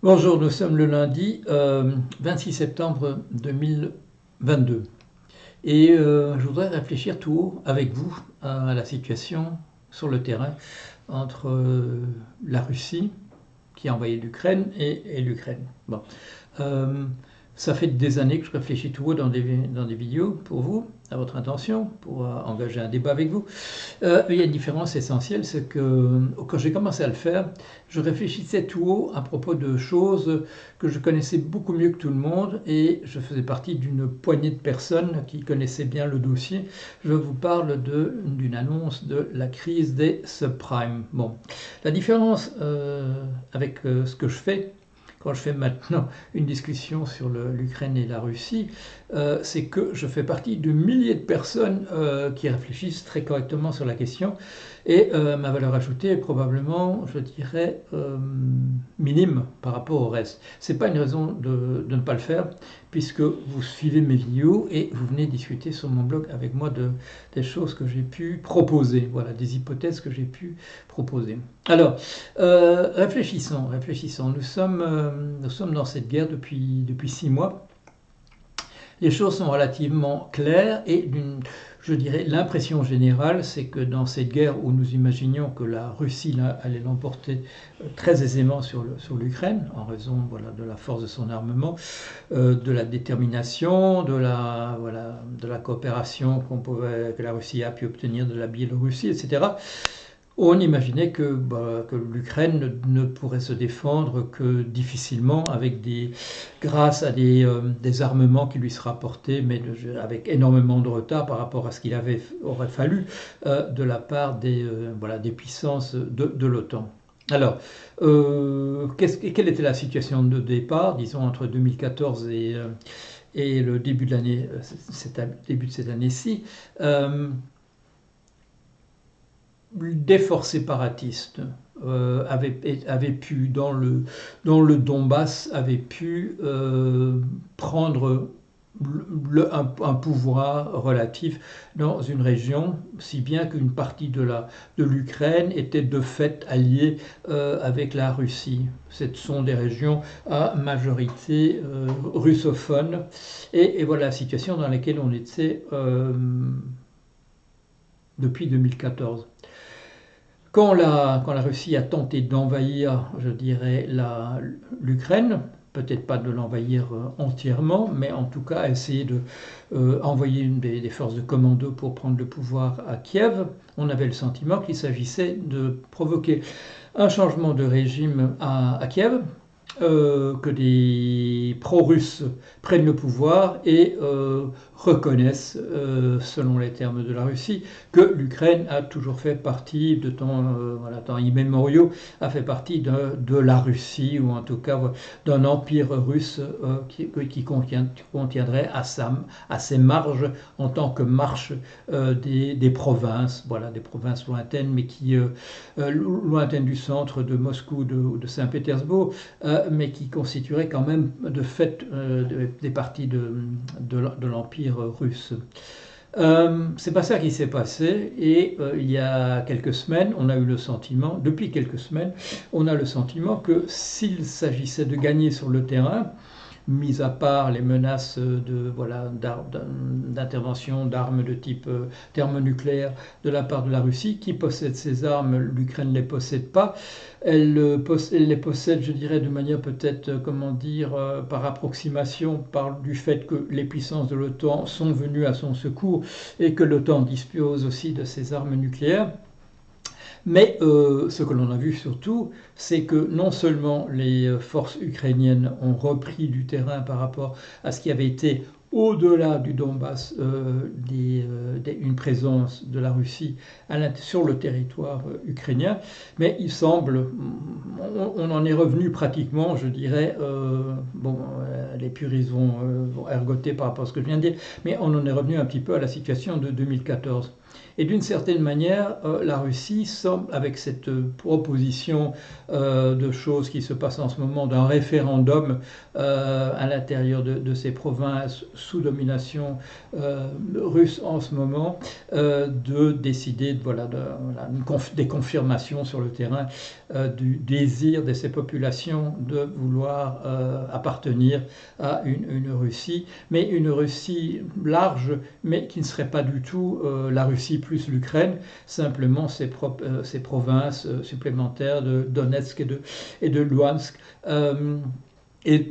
Bonjour, nous sommes le lundi 26 septembre 2022 et je voudrais réfléchir tout haut avec vous à la situation sur le terrain entre la Russie qui a envahi l'Ukraine et l'Ukraine. Bon. Euh, Ça fait des années que je réfléchis tout haut dans des vidéos pour vous, à votre intention, pour engager un débat avec vous. Il y a une différence essentielle, c'est que quand j'ai commencé à le faire, je réfléchissais tout haut à propos de choses que je connaissais beaucoup mieux que tout le monde et je faisais partie d'une poignée de personnes qui connaissaient bien le dossier. Je vous parle d'une annonce de la crise des subprimes. Bon, la différence avec ce que je fais, quand je fais maintenant une discussion sur l'Ukraine et la Russie, c'est que je fais partie de milliers de personnes qui réfléchissent très correctement sur la question et ma valeur ajoutée est probablement, je dirais, minime par rapport au reste. C'est pas une raison de ne pas le faire puisque vous suivez mes vidéos et vous venez discuter sur mon blog avec moi des choses que j'ai pu proposer, voilà, des hypothèses que j'ai pu proposer. Alors, réfléchissons. Nous sommes dans cette guerre depuis 6 mois. Les choses sont relativement claires et je dirais l'impression générale, c'est que dans cette guerre où nous imaginions que la Russie allait l'emporter très aisément sur l'Ukraine, en raison voilà, de la force de son armement, de la détermination, de la coopération que la Russie a pu obtenir de la Biélorussie, etc. On imaginait que l'Ukraine ne pourrait se défendre que difficilement grâce à des armements qui lui seraient apportés, mais avec énormément de retard par rapport à ce qu'il aurait fallu de la part des puissances de l'OTAN. Alors, quelle était la situation de départ, disons entre 2014 et le début de début de cette année-ci? Des forces séparatistes avaient pu, dans le Donbass, avaient pu prendre un pouvoir relatif dans une région, si bien qu'une partie de l'Ukraine était de fait alliée avec la Russie. Ce sont des régions à majorité russophone. Et voilà la situation dans laquelle on était depuis 2014. Quand la Russie a tenté d'envahir, je dirais, l'Ukraine, peut-être pas de l'envahir entièrement, mais en tout cas essayer d'envoyer des forces de commando pour prendre le pouvoir à Kiev, on avait le sentiment qu'il s'agissait de provoquer un changement de régime à Kiev, que des pro-russes prennent le pouvoir et reconnaissent, selon les termes de la Russie, que l'Ukraine a toujours fait partie, de temps immémoriaux, a fait partie de la Russie, ou en tout cas d'un empire russe qui contiendrait à ses marges, en tant que marche des provinces, voilà, des provinces lointaines, mais lointaines du centre de Moscou, de Saint-Pétersbourg, mais qui constitueraient quand même de fait des parties de l'Empire russe. C'est pas ça qui s'est passé et il y a quelques semaines, depuis quelques semaines, on a le sentiment que s'il s'agissait de gagner sur le terrain, mis à part les menaces d'intervention d'armes de type thermonucléaire de la part de la Russie, qui possède ces armes, l'Ukraine ne les possède pas. Elle les possède, je dirais, de manière peut-être, comment dire, par approximation, du fait que les puissances de l'OTAN sont venues à son secours et que l'OTAN dispose aussi de ces armes nucléaires. Mais ce que l'on a vu surtout, c'est que non seulement les forces ukrainiennes ont repris du terrain par rapport à ce qui avait été au-delà du Donbass, une présence de la Russie sur le territoire ukrainien, mais il semble, on en est revenu pratiquement, je dirais, les puristes vont ergoter par rapport à ce que je viens de dire, mais on en est revenu un petit peu à la situation de 2014. Et d'une certaine manière, la Russie semble, avec cette proposition de choses qui se passent en ce moment, d'un référendum à l'intérieur de ces provinces sous domination russe en ce moment, de décider des confirmations sur le terrain du désir de ces populations de vouloir appartenir à une Russie, mais une Russie large, mais qui ne serait pas du tout la Russie plus l'Ukraine, simplement ces provinces supplémentaires de Donetsk et de Luhansk. Et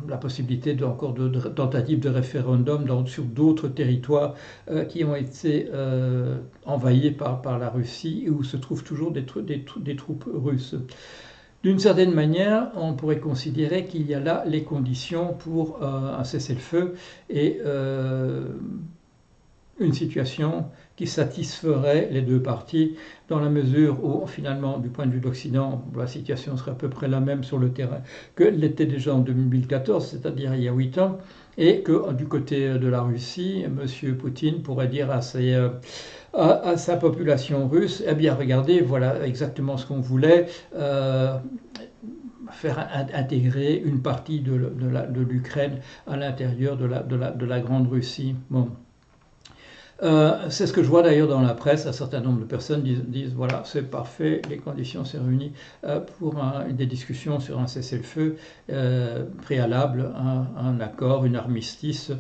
la possibilité encore de tentatives de référendum sur d'autres territoires qui ont été envahis par la Russie et où se trouvent toujours des troupes russes. D'une certaine manière, on pourrait considérer qu'il y a là les conditions pour un cessez-le-feu et une situation qui satisferait les deux parties, dans la mesure où, finalement, du point de vue de l'Occident, la situation serait à peu près la même sur le terrain que l'était déjà en 2014, c'est-à-dire il y a 8 ans, et que du côté de la Russie, M. Poutine pourrait dire à sa population russe, eh bien regardez, voilà exactement ce qu'on voulait, faire intégrer une partie de l'Ukraine à l'intérieur de la Grande Russie. Bon. C'est ce que je vois d'ailleurs dans la presse. Un certain nombre de personnes disent voilà, c'est parfait, les conditions sont réunies pour des discussions sur un cessez-le-feu préalable, un accord, une armistice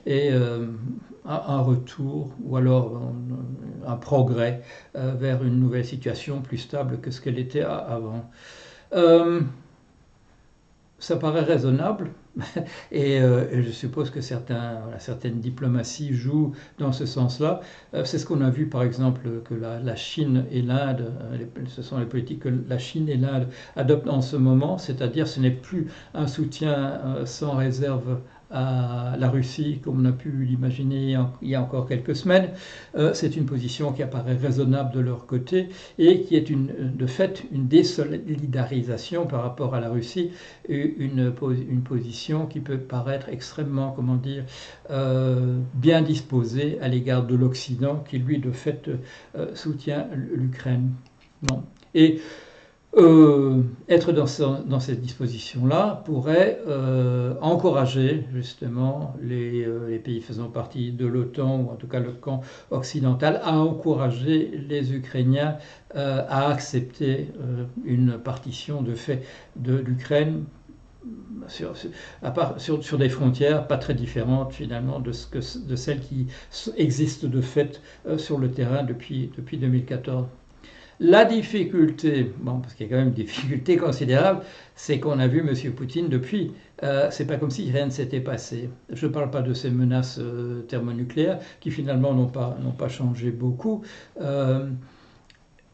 et un retour ou alors un progrès vers une nouvelle situation plus stable que ce qu'elle était avant. Ça paraît raisonnable. Et je suppose que certaines diplomaties jouent dans ce sens-là. C'est ce qu'on a vu par exemple que la Chine et l'Inde, ce sont les politiques que la Chine et l'Inde adoptent en ce moment, c'est-à-dire ce n'est plus un soutien sans réserve à la Russie, comme on a pu l'imaginer il y a encore quelques semaines. C'est une position qui apparaît raisonnable de leur côté et qui est de fait une désolidarisation par rapport à la Russie, une position qui peut paraître extrêmement, comment dire, bien disposée à l'égard de l'Occident, qui lui de fait soutient l'Ukraine. Bon. Et être dans cette disposition-là pourrait encourager justement les pays faisant partie de l'OTAN, ou en tout cas le camp occidental, à encourager les Ukrainiens à accepter une partition de fait de l'Ukraine sur des frontières pas très différentes finalement de celles qui existent de fait sur le terrain depuis 2014. La difficulté, parce qu'il y a quand même des difficultés considérables, c'est qu'on a vu M. Poutine depuis. C'est pas comme si rien ne s'était passé. Je ne parle pas de ces menaces thermonucléaires qui finalement n'ont pas changé beaucoup.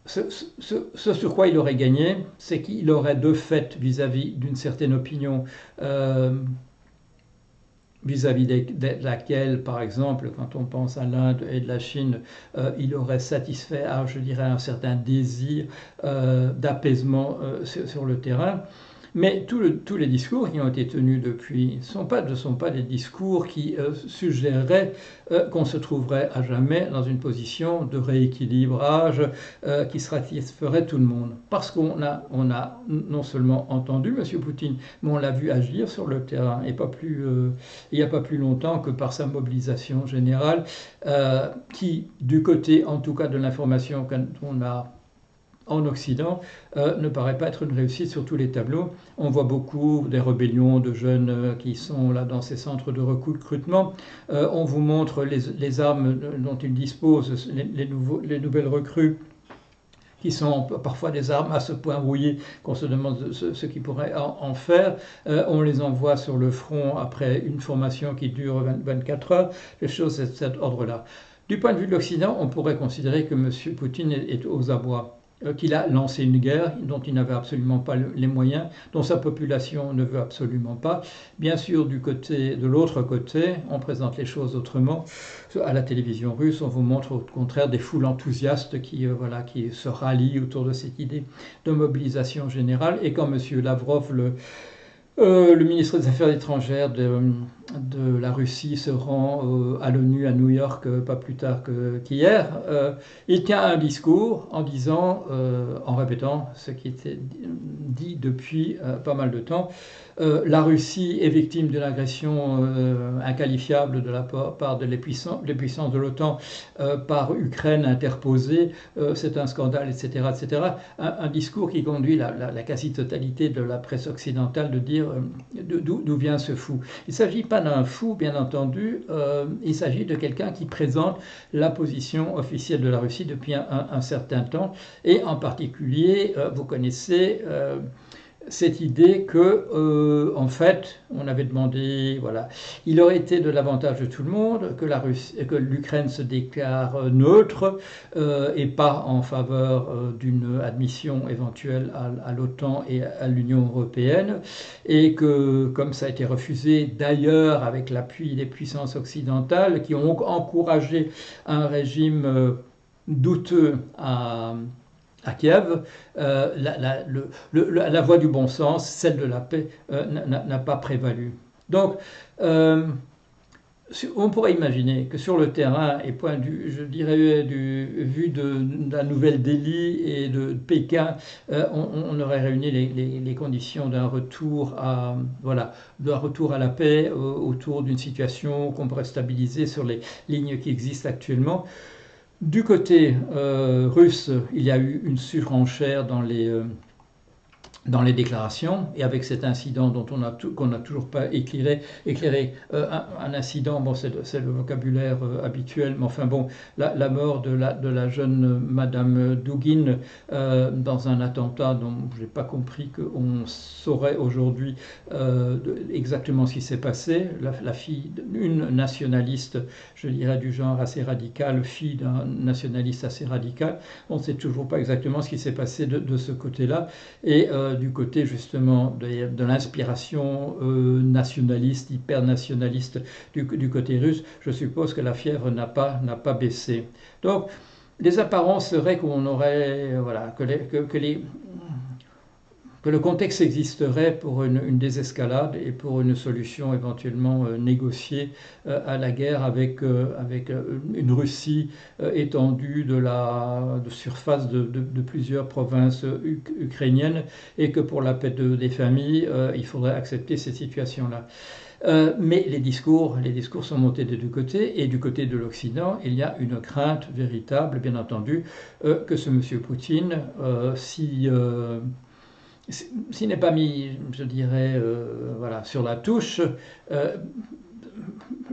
Ce sur quoi il aurait gagné, c'est qu'il aurait de fait, vis-à-vis d'une certaine opinion, vis-à-vis de laquelle, par exemple, quand on pense à l'Inde et de la Chine, il aurait satisfait, je dirais, un certain désir d'apaisement sur le terrain. Mais tous les discours qui ont été tenus depuis ne sont pas des discours qui suggéreraient qu'on se trouverait à jamais dans une position de rééquilibrage qui satisferait tout le monde. Parce qu'on a non seulement entendu M. Poutine, mais on l'a vu agir sur le terrain, et il n'y a pas plus longtemps que par sa mobilisation générale, qui, du côté en tout cas de l'information qu'on a en Occident, ne paraît pas être une réussite sur tous les tableaux. On voit beaucoup des rébellions de jeunes qui sont là dans ces centres de recrutement. On vous montre les armes dont ils disposent, les nouvelles recrues, qui sont parfois des armes à ce point rouillées qu'on se demande ce qu'ils pourraient en faire. On les envoie sur le front après une formation qui dure 24 heures, des choses de cet ordre-là. Du point de vue de l'Occident, on pourrait considérer que M. Poutine est aux abois, qu'il a lancé une guerre dont il n'avait absolument pas les moyens, dont sa population ne veut absolument pas. Bien sûr, de l'autre côté, on présente les choses autrement. À la télévision russe, on vous montre au contraire des foules enthousiastes qui se rallient autour de cette idée de mobilisation générale. Et quand M. Lavrov Le ministre des Affaires étrangères de la Russie se rend à l'ONU à New York pas plus tard qu'hier. Il tient un discours en disant, en répétant ce qui était dit depuis pas mal de temps, la Russie est victime d'une agression inqualifiable de la part des puissances de l'OTAN par Ukraine interposée, c'est un scandale, etc. etc. Un discours qui conduit la quasi-totalité de la presse occidentale de dire d'où vient ce fou. Il ne s'agit pas d'un fou, bien entendu, il s'agit de quelqu'un qui présente la position officielle de la Russie depuis un certain temps, et en particulier, vous connaissez cette idée que, en fait, on avait demandé, voilà, il aurait été de l'avantage de tout le monde que l'Ukraine se déclare neutre et pas en faveur d'une admission éventuelle à l'OTAN et à l'Union européenne, et que, comme ça a été refusé d'ailleurs avec l'appui des puissances occidentales qui ont encouragé un régime douteux à Kiev, la voie du bon sens, celle de la paix, n'a pas prévalu. Donc, on pourrait imaginer que sur le terrain, et point de vue, je dirais, vu de la Nouvelle-Delhi et de Pékin, on aurait réuni les conditions d'un retour à, voilà, d'un retour à la paix autour d'une situation qu'on pourrait stabiliser sur les lignes qui existent actuellement. Du côté russe, il y a eu une surenchère dans les déclarations, et avec cet incident qu'on n'a toujours pas éclairé, un incident, bon, c'est le vocabulaire habituel, mais enfin bon, la mort de la jeune Madame Dugin dans un attentat dont je n'ai pas compris qu'on saurait aujourd'hui exactement ce qui s'est passé, la fille d'une nationaliste, je dirais du genre assez radical, fille d'un nationaliste assez radical, on ne sait toujours pas exactement ce qui s'est passé de ce côté-là, et du côté justement de l'inspiration nationaliste, hyper-nationaliste du côté russe, je suppose que la fièvre n'a pas baissé. Donc, les apparences seraient qu'on aurait, voilà, que le contexte existerait pour une désescalade et pour une solution éventuellement négociée à la guerre avec une Russie étendue de surface de plusieurs provinces ukrainiennes, et que pour la paix des familles, il faudrait accepter cette situation-là. Mais les discours sont montés des deux côtés, et du côté de l'Occident, il y a une crainte véritable, bien entendu, que ce monsieur Poutine, s'il n'est pas mis, je dirais, voilà, sur la touche,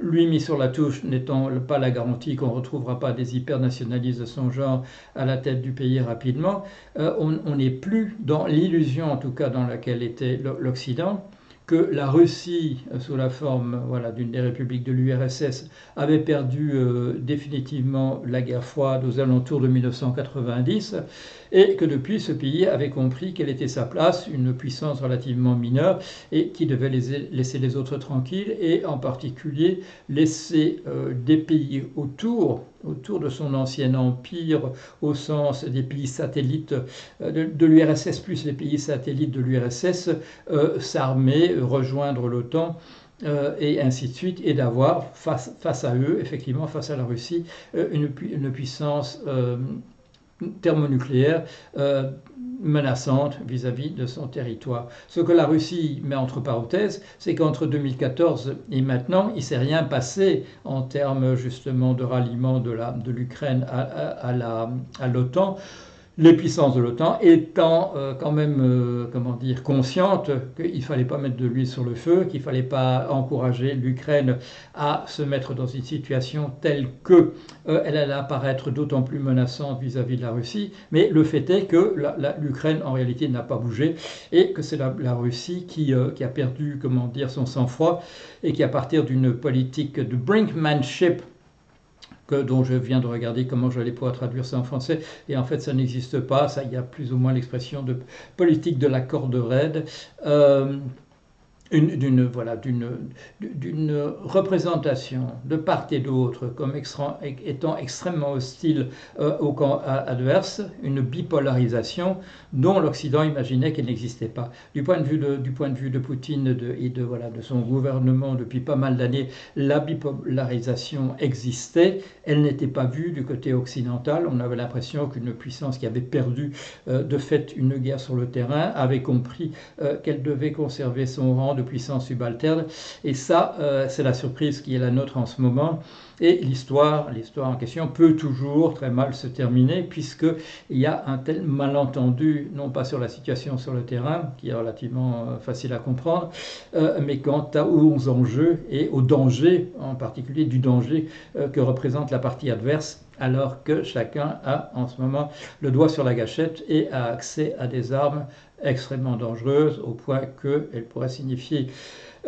lui mis sur la touche n'étant pas la garantie qu'on ne retrouvera pas des hyper-nationalistes de son genre à la tête du pays rapidement, on n'est plus dans l'illusion, en tout cas dans laquelle était l'Occident, que la Russie, sous la forme, voilà, d'une des républiques de l'URSS, avait perdu définitivement la guerre froide aux alentours de 1990, et que depuis, ce pays avait compris quelle était sa place, une puissance relativement mineure, et qui devait laisser les autres tranquilles, et en particulier laisser des pays autour de son ancien empire, au sens des pays satellites de l'URSS, plus les pays satellites de l'URSS, s'armer, rejoindre l'OTAN, et ainsi de suite, et d'avoir face à eux, effectivement, face à la Russie, une puissance thermonucléaire menaçante vis-à-vis de son territoire. Ce que la Russie met entre parenthèses, c'est qu'entre 2014 et maintenant, il ne s'est rien passé en termes justement de ralliement de l'Ukraine à l'OTAN. Les puissances de l'OTAN étant quand même, comment dire, conscientes qu'il ne fallait pas mettre de l'huile sur le feu, qu'il ne fallait pas encourager l'Ukraine à se mettre dans une situation telle qu'elle allait apparaître d'autant plus menaçante vis-à-vis de la Russie. Mais le fait est que l'Ukraine, en réalité, n'a pas bougé, et que c'est la Russie qui a perdu, comment dire, son sang-froid, et qui, à partir d'une politique de brinkmanship, dont je viens de regarder comment j'allais pouvoir traduire ça en français, et en fait ça n'existe pas, ça, il y a plus ou moins l'expression de politique de la corde raide, voilà, d'une représentation de part et d'autre comme étant extrêmement hostile au camp adverse, une bipolarisation dont l'Occident imaginait qu'elle n'existait pas. Du point de vue de Poutine et voilà, de son gouvernement depuis pas mal d'années, la bipolarisation existait, elle n'était pas vue du côté occidental. On avait l'impression qu'une puissance qui avait perdu de fait une guerre sur le terrain avait compris qu'elle devait conserver son rang de puissance subalterne. Et ça, c'est la surprise qui est la nôtre en ce moment. Et l'histoire en question peut toujours très mal se terminer, puisqu'il y a un tel malentendu, non pas sur la situation sur le terrain, qui est relativement facile à comprendre, mais quant aux enjeux et au danger, en particulier du danger que représente la partie adverse, alors que chacun a en ce moment le doigt sur la gâchette et a accès à des armes extrêmement dangereuses, au point qu'elles pourraient signifier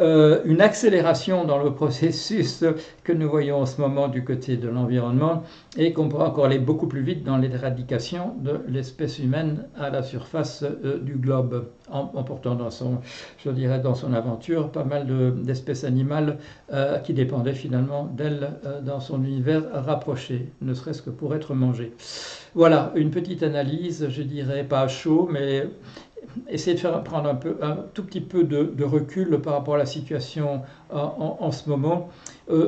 une accélération dans le processus que nous voyons en ce moment du côté de l'environnement, et qu'on pourra encore aller beaucoup plus vite dans l'éradication de l'espèce humaine à la surface du globe, en portant dans son aventure pas mal d'espèces animales qui dépendaient finalement d'elle dans son univers rapproché, ne serait-ce que pour être mangées. Voilà, une petite analyse, je dirais pas à chaud, mais essayer de prendre un tout petit peu de recul par rapport à la situation en ce moment,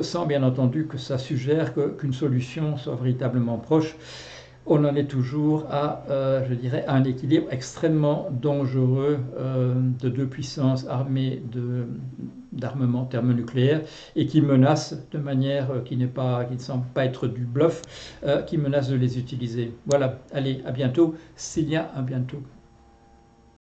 sans bien entendu que ça suggère qu'une solution soit véritablement proche. On en est toujours je dirais, à un équilibre extrêmement dangereux de deux puissances armées d'armement thermonucléaire, et qui menacent de manière qui ne semble pas être du bluff, qui menace de les utiliser. Voilà, allez, à bientôt, s'il y a un bientôt.